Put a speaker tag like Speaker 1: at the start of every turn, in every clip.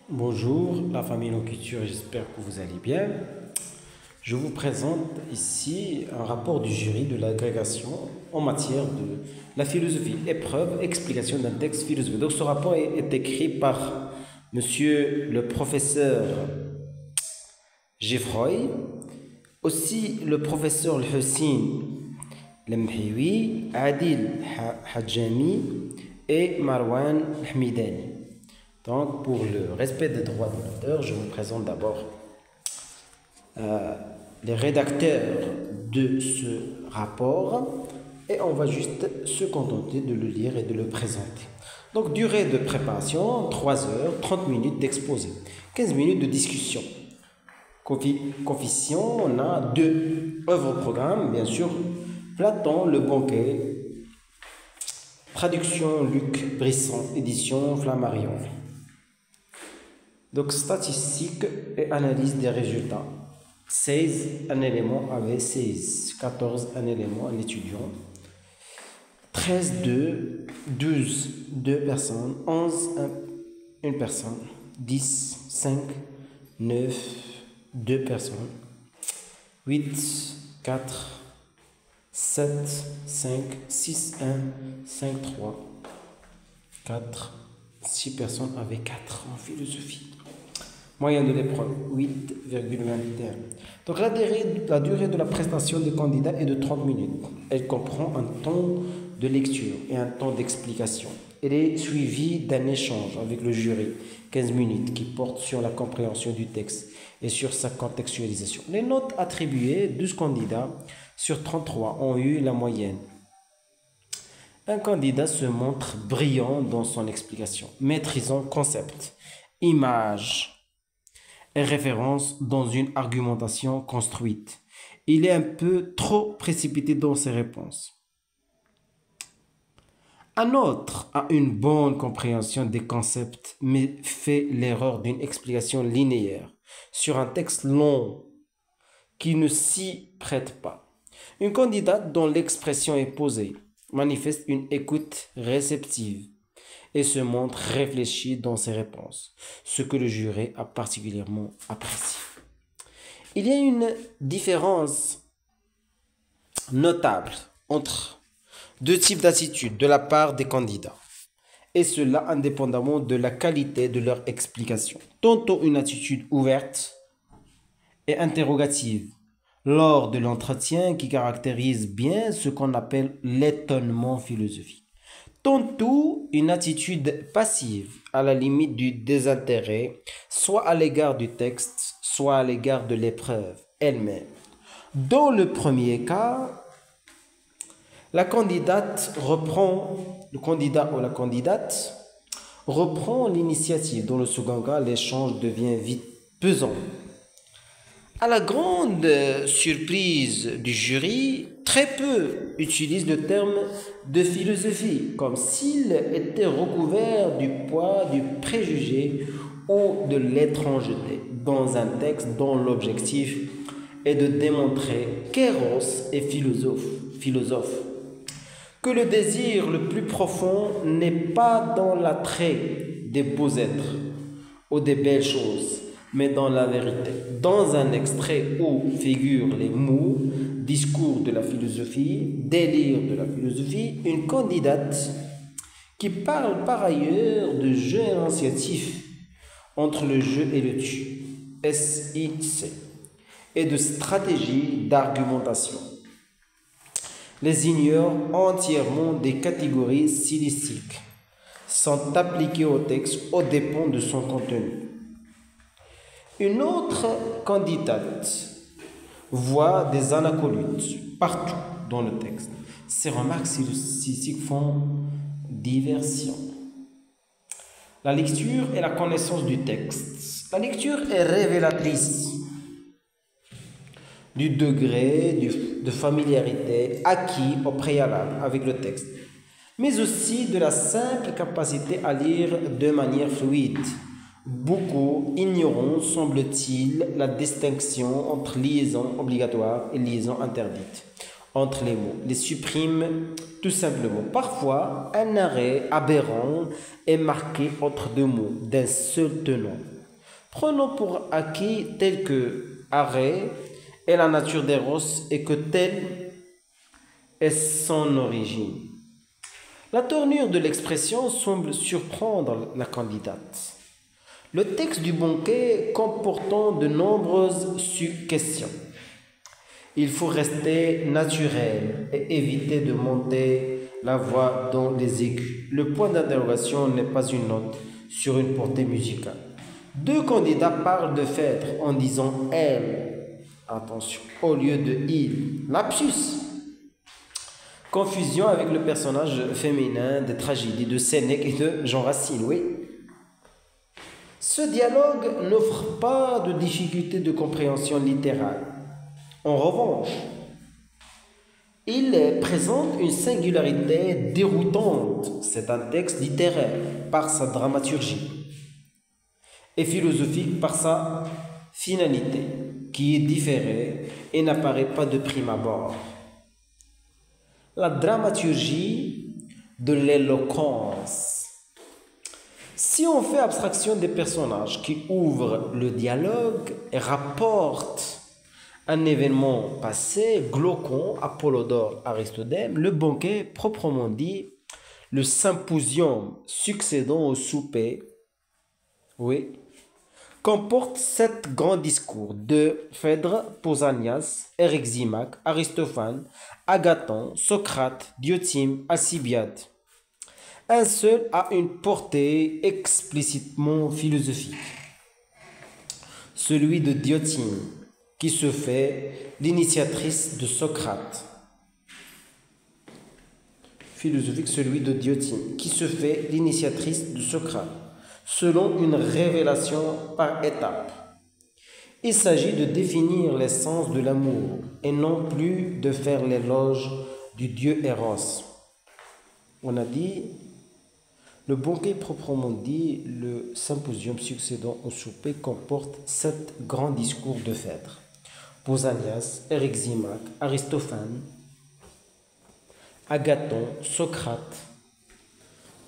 Speaker 1: Bonjour, la famille Lonquiture, j'espère que vous allez bien. Je vous présente ici un rapport du jury de l'agrégation en matière de la philosophie, épreuve, explication d'un texte philosophique. Donc ce rapport est écrit par monsieur le professeur Geoffroy, aussi le professeur Hussein Lemhiwi, Adil Hadjami et Marwan Hamidani. Donc, pour le respect des droits de l'auteur, je vous présente d'abord les rédacteurs de ce rapport et on va juste se contenter de le lire et de le présenter. Donc, durée de préparation, 3 heures, 30 minutes d'exposé, 15 minutes de discussion. Coefficient, on a 2 œuvres programme, bien sûr, Platon, Le Banquet, traduction Luc Brisson, édition Flammarion. Donc, statistique et analyse des résultats. 16 un élément avait 16, 14 un élément un étudiant, 13 2, 12 2 personnes, 11 une personne, 10 5, 9 2 personnes, 8 4, 7 5, 6 1, 5 3, 4, 6 personnes avec 4 en philosophie. Moyenne de l'épreuve, 8,21. Donc la durée de la prestation des candidats est de 30 minutes. Elle comprend un temps de lecture et un temps d'explication. Elle est suivie d'un échange avec le jury, 15 minutes, qui porte sur la compréhension du texte et sur sa contextualisation. Les notes attribuées, 12 candidats sur 33 ont eu la moyenne. Un candidat se montre brillant dans son explication, maîtrisant concept, image, et référence dans une argumentation construite. Il est un peu trop précipité dans ses réponses. Un autre a une bonne compréhension des concepts, mais fait l'erreur d'une explication linéaire sur un texte long qui ne s'y prête pas. Une candidate dont l'expression est posée manifeste une écoute réceptive et se montre réfléchi dans ses réponses, ce que le jury a particulièrement apprécié. Il y a une différence notable entre deux types d'attitudes de la part des candidats, et cela indépendamment de la qualité de leur explication. Tantôt une attitude ouverte et interrogative lors de l'entretien qui caractérise bien ce qu'on appelle l'étonnement philosophique. Tantôt une attitude passive à la limite du désintérêt, soit à l'égard du texte, soit à l'égard de l'épreuve elle-même. Dans le premier cas, le candidat ou la candidate reprend l'initiative. Dans le second cas, l'échange devient vite pesant. À la grande surprise du jury, très peu utilisent le terme de philosophie, comme s'il était recouvert du poids du préjugé ou de l'étrangeté dans un texte dont l'objectif est de démontrer qu'Eros est philosophe, que le désir le plus profond n'est pas dans l'attrait des beaux êtres ou des belles choses, mais dans la vérité. Dans un extrait où figurent les mots discours de la philosophie, délire de la philosophie, une candidate qui parle par ailleurs de jeu énonciatif entre le je et le tu, SIC, et de stratégie d'argumentation, les ignore entièrement des catégories stylistiques, sont appliquées au texte aux dépens de son contenu. Une autre candidate voit des anacolutes partout dans le texte. Ces remarques stylistiques font diversion. La lecture et la connaissance du texte. La lecture est révélatrice du degré de familiarité acquis au préalable avec le texte, mais aussi de la simple capacité à lire de manière fluide. Beaucoup ignorent, semble-t-il, la distinction entre liaison obligatoire et liaison interdite entre les mots, les suppriment tout simplement. Parfois, un arrêt aberrant est marqué entre deux mots d'un seul tenant. Prenons pour acquis tel que arrêt est la nature d'Eros et que telle est son origine. La tournure de l'expression semble surprendre la candidate. Le texte du banquet comportant de nombreuses questions. Il faut rester naturel et éviter de monter la voix dans les aigus. Le point d'interrogation n'est pas une note sur une portée musicale. Deux candidats parlent de Phèdre en disant elle, attention, au lieu de il. Lapsus. Confusion avec le personnage féminin des tragédies de Sénèque et de Jean Racine, oui. Ce dialogue n'offre pas de difficulté de compréhension littérale. En revanche, il présente une singularité déroutante. C'est un texte littéraire par sa dramaturgie et philosophique par sa finalité, qui est différée et n'apparaît pas de prime abord. La dramaturgie de l'éloquence. Si on fait abstraction des personnages qui ouvrent le dialogue et rapportent un événement passé, Glaucon, Apollodore, Aristodème, le banquet proprement dit, le symposium succédant au souper, oui, comporte 7 grands discours de Phèdre, Pausanias, Eryximaque, Aristophane, Agathon, Socrate, Diotima, Alcibiade. Un seul a une portée explicitement philosophique, celui de Diotima, qui se fait l'initiatrice de Socrate. Philosophique, celui de Diotima, qui se fait l'initiatrice de Socrate, selon une révélation par étapes. Il s'agit de définir l'essence de l'amour et non plus de faire l'éloge du dieu Eros. On a dit, le banquet proprement dit, le symposium succédant au souper comporte 7 grands discours de Phèdre. Pausanias, Eryximaque, Aristophane, Agathon, Socrate,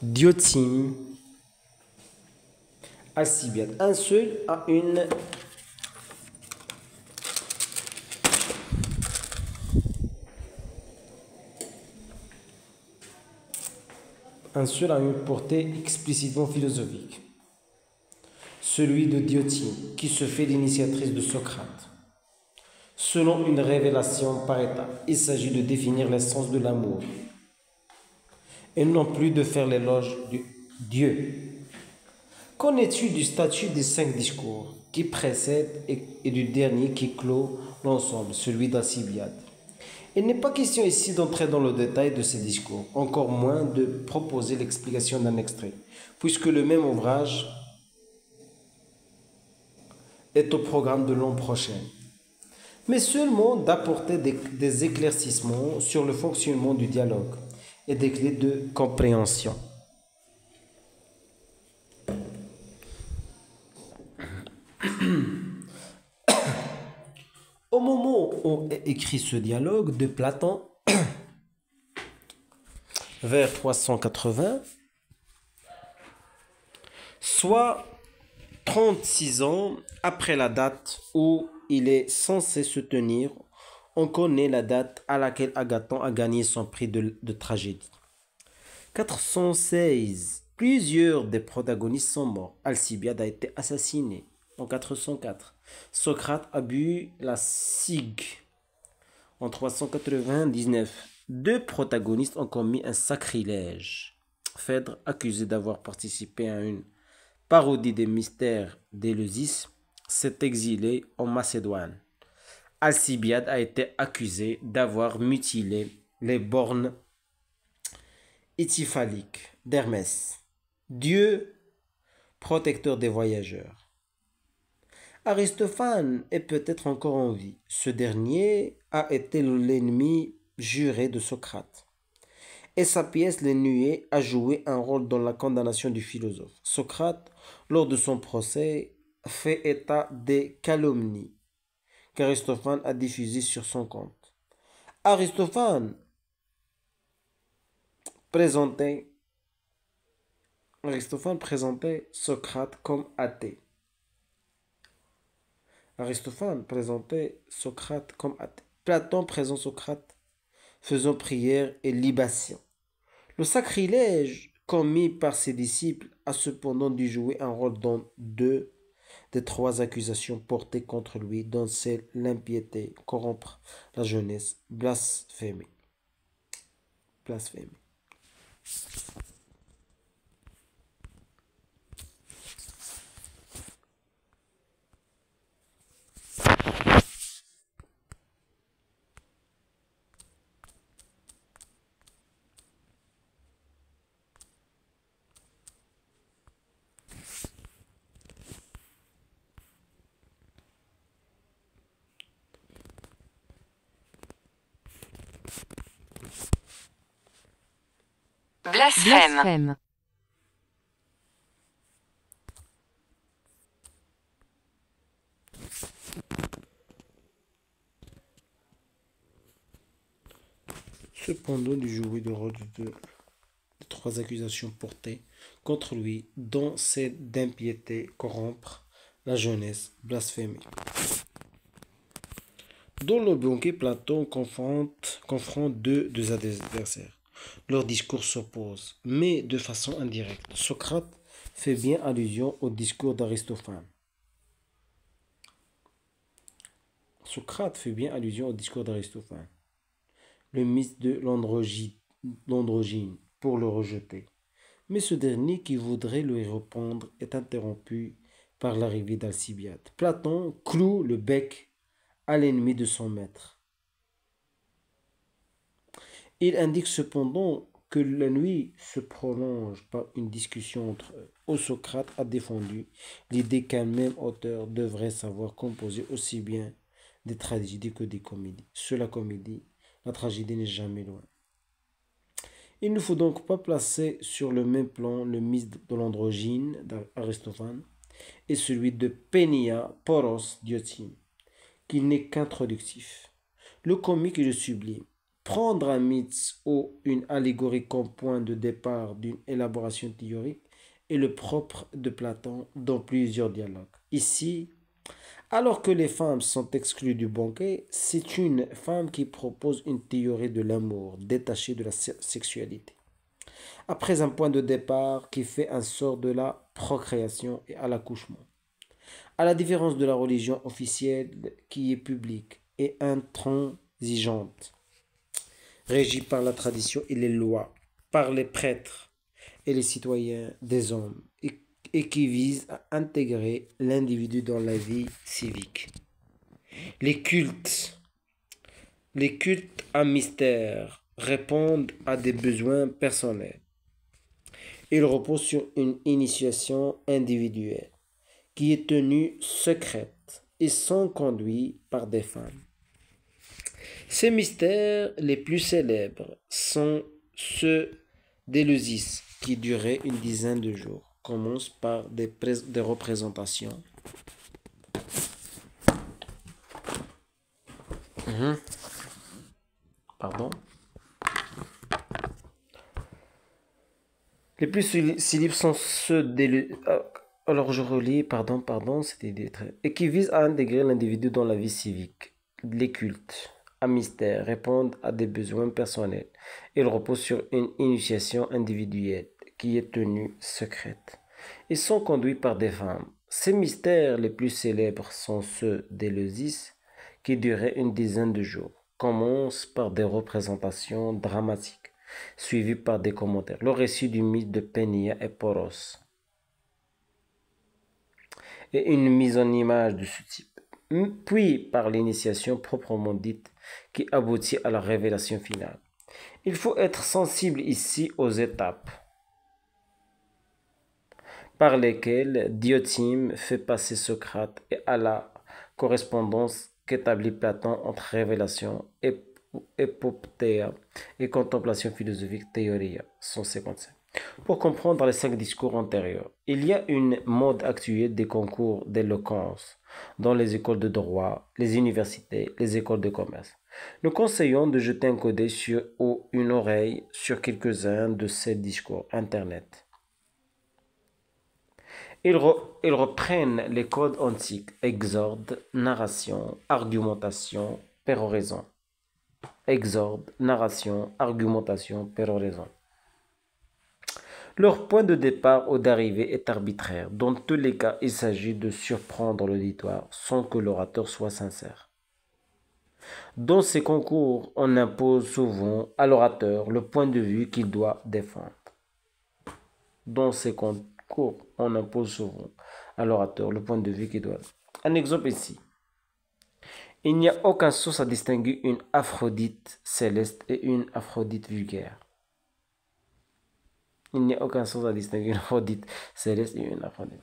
Speaker 1: Diotima, Alcibiade. Un seul a une portée explicitement philosophique, celui de Diotima, qui se fait l'initiatrice de Socrate. Selon une révélation par étapes, il s'agit de définir l'essence de l'amour et non plus de faire l'éloge du Dieu. Qu'en est-il du statut des 5 discours qui précèdent et du dernier qui clôt l'ensemble, celui d'Alcibiade? Il n'est pas question ici d'entrer dans le détail de ces discours, encore moins de proposer l'explication d'un extrait, puisque le même ouvrage est au programme de l'an prochain, mais seulement d'apporter des éclaircissements sur le fonctionnement du dialogue et des clés de compréhension. Au moment où est écrit ce dialogue de Platon, vers 380, soit 36 ans après la date où il est censé se tenir, on connaît la date à laquelle Agathon a gagné son prix de tragédie. 416, plusieurs des protagonistes sont morts. Alcibiade a été assassiné en 404. Socrate a bu la cigue en 399. 2 protagonistes ont commis un sacrilège. Phèdre, accusé d'avoir participé à une parodie des mystères d'Éleusis, s'est exilé en Macédoine. Alcibiade a été accusé d'avoir mutilé les bornes étiphaliques d'Hermès, dieu protecteur des voyageurs. Aristophane est peut-être encore en vie. Ce dernier a été l'ennemi juré de Socrate. Et sa pièce Les Nuées a joué un rôle dans la condamnation du philosophe. Socrate, lors de son procès, fait état des calomnies qu'Aristophane a diffusées sur son compte. Aristophane présentait Socrate comme athée. Aristophane présentait Socrate comme athée. Platon présente Socrate faisant prière et libation. Le sacrilège commis par ses disciples a cependant dû jouer un rôle dans deux des trois accusations portées contre lui, dont celle l'impiété, corrompre la jeunesse, blasphémer. Blasphémer.
Speaker 2: Blasphème. Blasphème.
Speaker 1: Cependant, il jouait le rôle de trois accusations portées contre lui, dont celle d'impiété, corrompre la jeunesse, blasphémer. Dans le banquet, Platon confronte deux adversaires. Leurs discours s'opposent, mais de façon indirecte. Socrate fait bien allusion au discours d'Aristophane. Socrate fait bien allusion au discours d'Aristophane. Le mythe de l'androgyne pour le rejeter. Mais ce dernier qui voudrait lui répondre est interrompu par l'arrivée d'Alcibiade. Platon cloue le bec à l'ennemi de son maître. Il indique cependant que la nuit se prolonge par une discussion entre eux. Socrate a défendu l'idée qu'un même auteur devrait savoir composer aussi bien des tragédies que des comédies. Sur la comédie, la tragédie n'est jamais loin. Il ne faut donc pas placer sur le même plan le mythe de l'androgyne d'Aristophane et celui de Pénia, Poros, Diotime, qui n'est qu'introductif. Le comique et le sublime. Prendre un mythe ou une allégorie comme point de départ d'une élaboration théorique est le propre de Platon dans plusieurs dialogues. Ici, alors que les femmes sont exclues du banquet, c'est une femme qui propose une théorie de l'amour détachée de la sexualité. Après un point de départ qui fait un sort de la procréation et à l'accouchement. À la différence de la religion officielle qui est publique et intransigeante, régie par la tradition et les lois, par les prêtres et les citoyens des hommes, et qui vise à intégrer l'individu dans la vie civique. Les cultes. Les cultes à mystère répondent à des besoins personnels. Ils reposent sur une initiation individuelle qui est tenue secrète et sont conduits par des femmes. Ces mystères les plus célèbres sont ceux d'Éleusis qui duraient une dizaine de jours. Commence par des représentations. Pardon. Les plus célèbres sont ceux d'Éleusis. Alors je relis, pardon, c'était des traits. Et qui visent à intégrer l'individu dans la vie civique. Les cultes à mystère répondent à des besoins personnels. Ils reposent sur une initiation individuelle qui est tenue secrète. Ils sont conduits par des femmes. Ces mystères les plus célèbres sont ceux d'Éleusis qui duraient une dizaine de jours. Commencent par des représentations dramatiques, suivies par des commentaires. Le récit du mythe de Pénia et Poros et une mise en image de ce type, puis par l'initiation proprement dite qui aboutit à la révélation finale. Il faut être sensible ici aux étapes par lesquelles Diotime fait passer Socrate et à la correspondance qu'établit Platon entre révélation, époptéa et contemplation philosophique théoria, 155. Pour comprendre les 5 discours antérieurs, il y a une mode actuelle des concours d'éloquence dans les écoles de droit, les universités, les écoles de commerce. Nous conseillons de jeter un coup d'œil ou une oreille sur quelques-uns de ces discours Internet Ils reprennent les codes antiques, exorde, narration, argumentation, péroraison. Exorde, narration, argumentation, péroraison. Leur point de départ ou d'arrivée est arbitraire. Dans tous les cas, il s'agit de surprendre l'auditoire sans que l'orateur soit sincère. Dans ces concours, on impose souvent à l'orateur le point de vue qu'il doit défendre. Dans ces concours, on impose souvent à l'orateur le point de vue qu'il doit défendre. Un exemple ici. Il n'y a aucun sens à distinguer une Aphrodite céleste et une Aphrodite vulgaire. Il n'y a aucun sens à distinguer une Aphrodite céleste et une Aphrodite.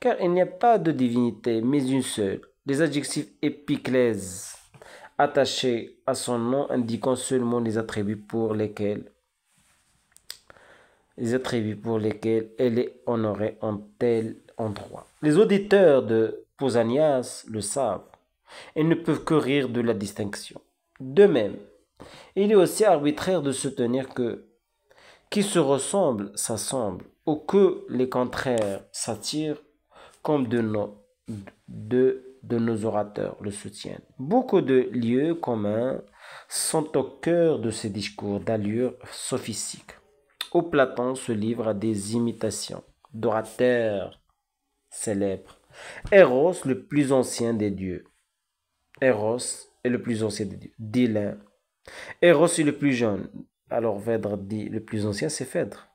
Speaker 1: Car il n'y a pas de divinité, mais une seule. Les adjectifs épiclèses attachés à son nom indiquant seulement les attributs pour lesquels elle est honorée en tel endroit. Les auditeurs de Pausanias le savent et ne peuvent que rire de la distinction. De même, il est aussi arbitraire de soutenir que qui se ressemblent s'assemblent, ou que les contraires s'attirent, comme de nos orateurs le soutiennent. Beaucoup de lieux communs sont au cœur de ces discours d'allure sophistique, où Platon se livre à des imitations d'orateurs célèbres. Eros, le plus ancien des dieux. Eros est le plus ancien des dieux. Dylan. Eros est le plus jeune. Alors, Phèdre dit le plus ancien, c'est Phèdre.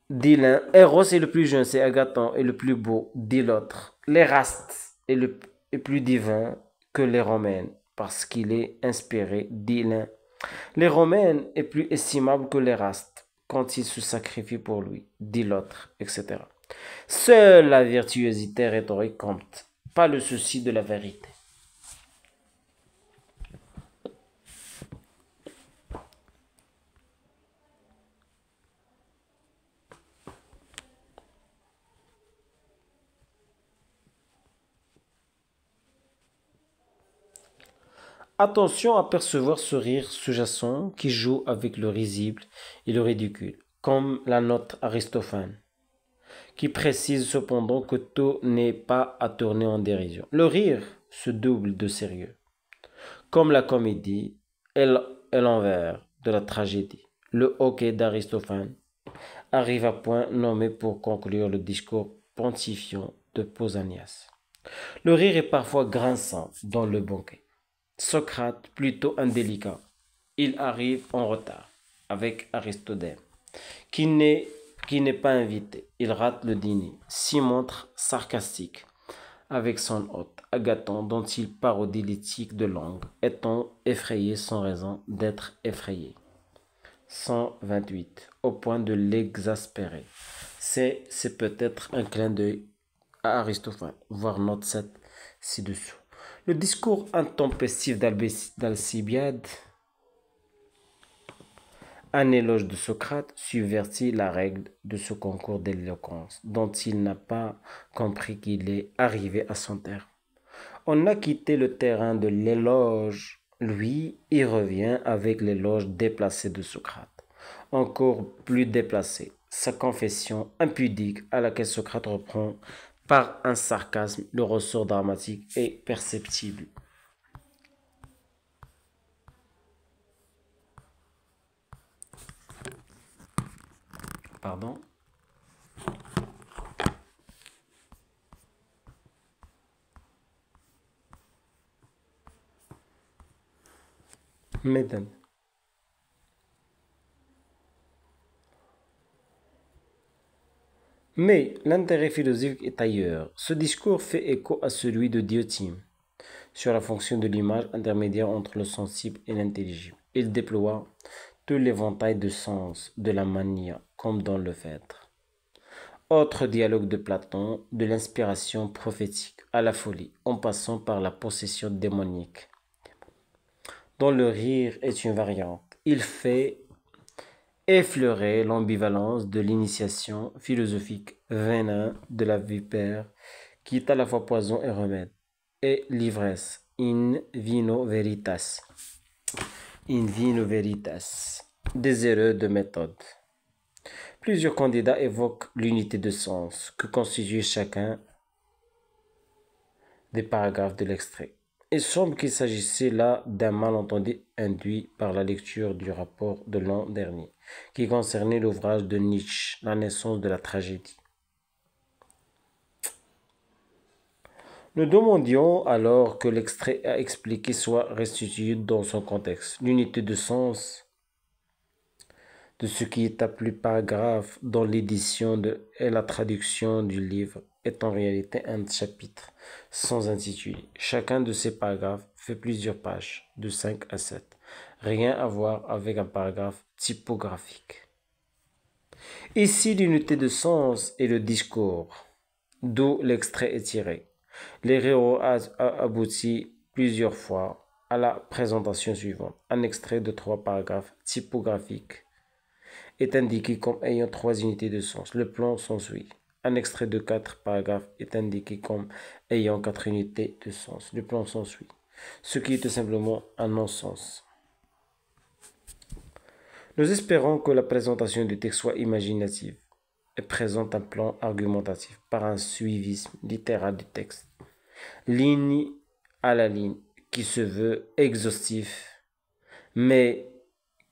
Speaker 1: Dit l'un. Eros est le plus jeune, c'est Agathon, et le plus beau, dit l'autre. L'Éraste est plus divin que les Romaines, parce qu'il est inspiré, dit l'un. Les Romaines est plus estimable que l'Éraste, quand il se sacrifie pour lui, dit l'autre, etc. Seule la virtuosité rhétorique compte, pas le souci de la vérité. Attention à percevoir ce rire sous-jacent qui joue avec le risible et le ridicule, comme la note Aristophane, qui précise cependant que tout n'est pas à tourner en dérision. Le rire se double de sérieux, comme la comédie et l'envers de la tragédie. Le hoquet d'Aristophane arrive à point nommé pour conclure le discours pontifiant de Pausanias. Le rire est parfois grinçant dans le banquet. Socrate, plutôt indélicat, il arrive en retard avec Aristodème, qui n'est pas invité. Il rate le dîner, s'y montre sarcastique avec son hôte, Agathon, dont il parodie l'éthique de langue, étant effrayé sans raison d'être effrayé. 128. Au point de l'exaspérer. C'est peut-être un clin d'œil à Aristophane, voir note 7 ci-dessous. Le discours intempestif d'Alcibiade, un éloge de Socrate, subvertit la règle de ce concours d'éloquence, dont il n'a pas compris qu'il est arrivé à son terme. On a quitté le terrain de l'éloge, lui y revient avec l'éloge déplacé de Socrate, encore plus déplacé, sa confession impudique à laquelle Socrate reprend par un sarcasme, le ressort dramatique est perceptible. Pardon. Mesdames. Mais l'intérêt philosophique est ailleurs. Ce discours fait écho à celui de Diotima sur la fonction de l'image intermédiaire entre le sensible et l'intelligible. Il déploie tout l'éventail de sens de la mania, comme dans le Phèdre. Autre dialogue de Platon, de l'inspiration prophétique à la folie, en passant par la possession démoniaque, dont le rire est une variante. Il fait effleurer l'ambivalence de l'initiation philosophique, venin de la vipère, qui est à la fois poison et remède, et l'ivresse, in vino veritas. In vino veritas, désireux de méthode. Plusieurs candidats évoquent l'unité de sens que constitue chacun des paragraphes de l'extrait. Il semble qu'il s'agissait là d'un malentendu induit par la lecture du rapport de l'an dernier, qui concernait l'ouvrage de Nietzsche, La naissance de la tragédie. Nous demandions alors que l'extrait à expliquer soit restitué dans son contexte. L'unité de sens de ce qui est appelé paragraphe dans l'édition et la traduction du livre est en réalité un chapitre sans intitulé. Chacun de ces paragraphes fait plusieurs pages, de 5 à 7. Rien à voir avec un paragraphe typographique. Ici, l'unité de sens est le discours, d'où l'extrait est tiré. L'héros a abouti plusieurs fois à la présentation suivante. Un extrait de 3 paragraphes typographiques est indiqué comme ayant 3 unités de sens. Le plan s'ensuit. Un extrait de 4 paragraphes est indiqué comme ayant 4 unités de sens. Le plan s'ensuit. Ce qui est tout simplement un non-sens. Nous espérons que la présentation du texte soit imaginative et présente un plan argumentatif par un suivisme littéral du texte, ligne à la ligne, qui se veut exhaustif, mais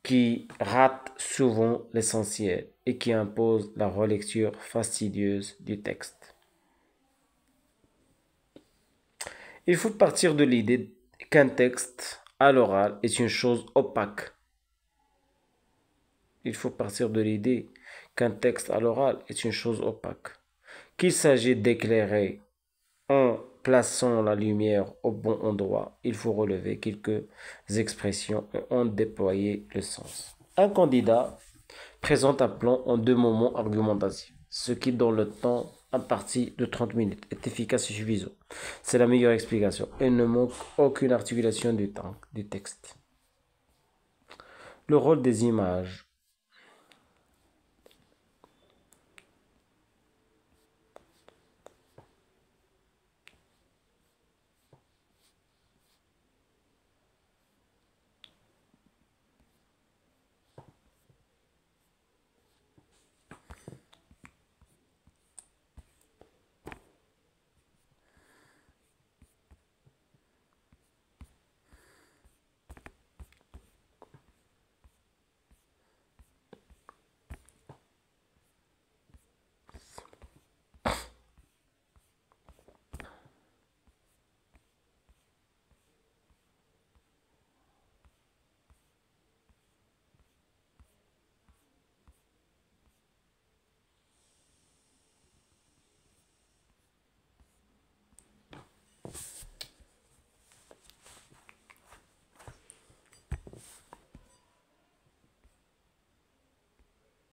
Speaker 1: qui rate souvent l'essentiel et qui impose la relecture fastidieuse du texte. Il faut partir de l'idée qu'un texte à l'oral est une chose opaque. Il faut partir de l'idée qu'un texte à l'oral est une chose opaque, qu'il s'agit d'éclairer en plaçant la lumière au bon endroit. Il faut relever quelques expressions et en déployer le sens. Un candidat présente un plan en 2 moments argumentatifs, ce qui dans le temps imparti de 30 minutes est efficace et suffisant. C'est la meilleure explication et ne manque aucune articulation du texte. Le rôle des images.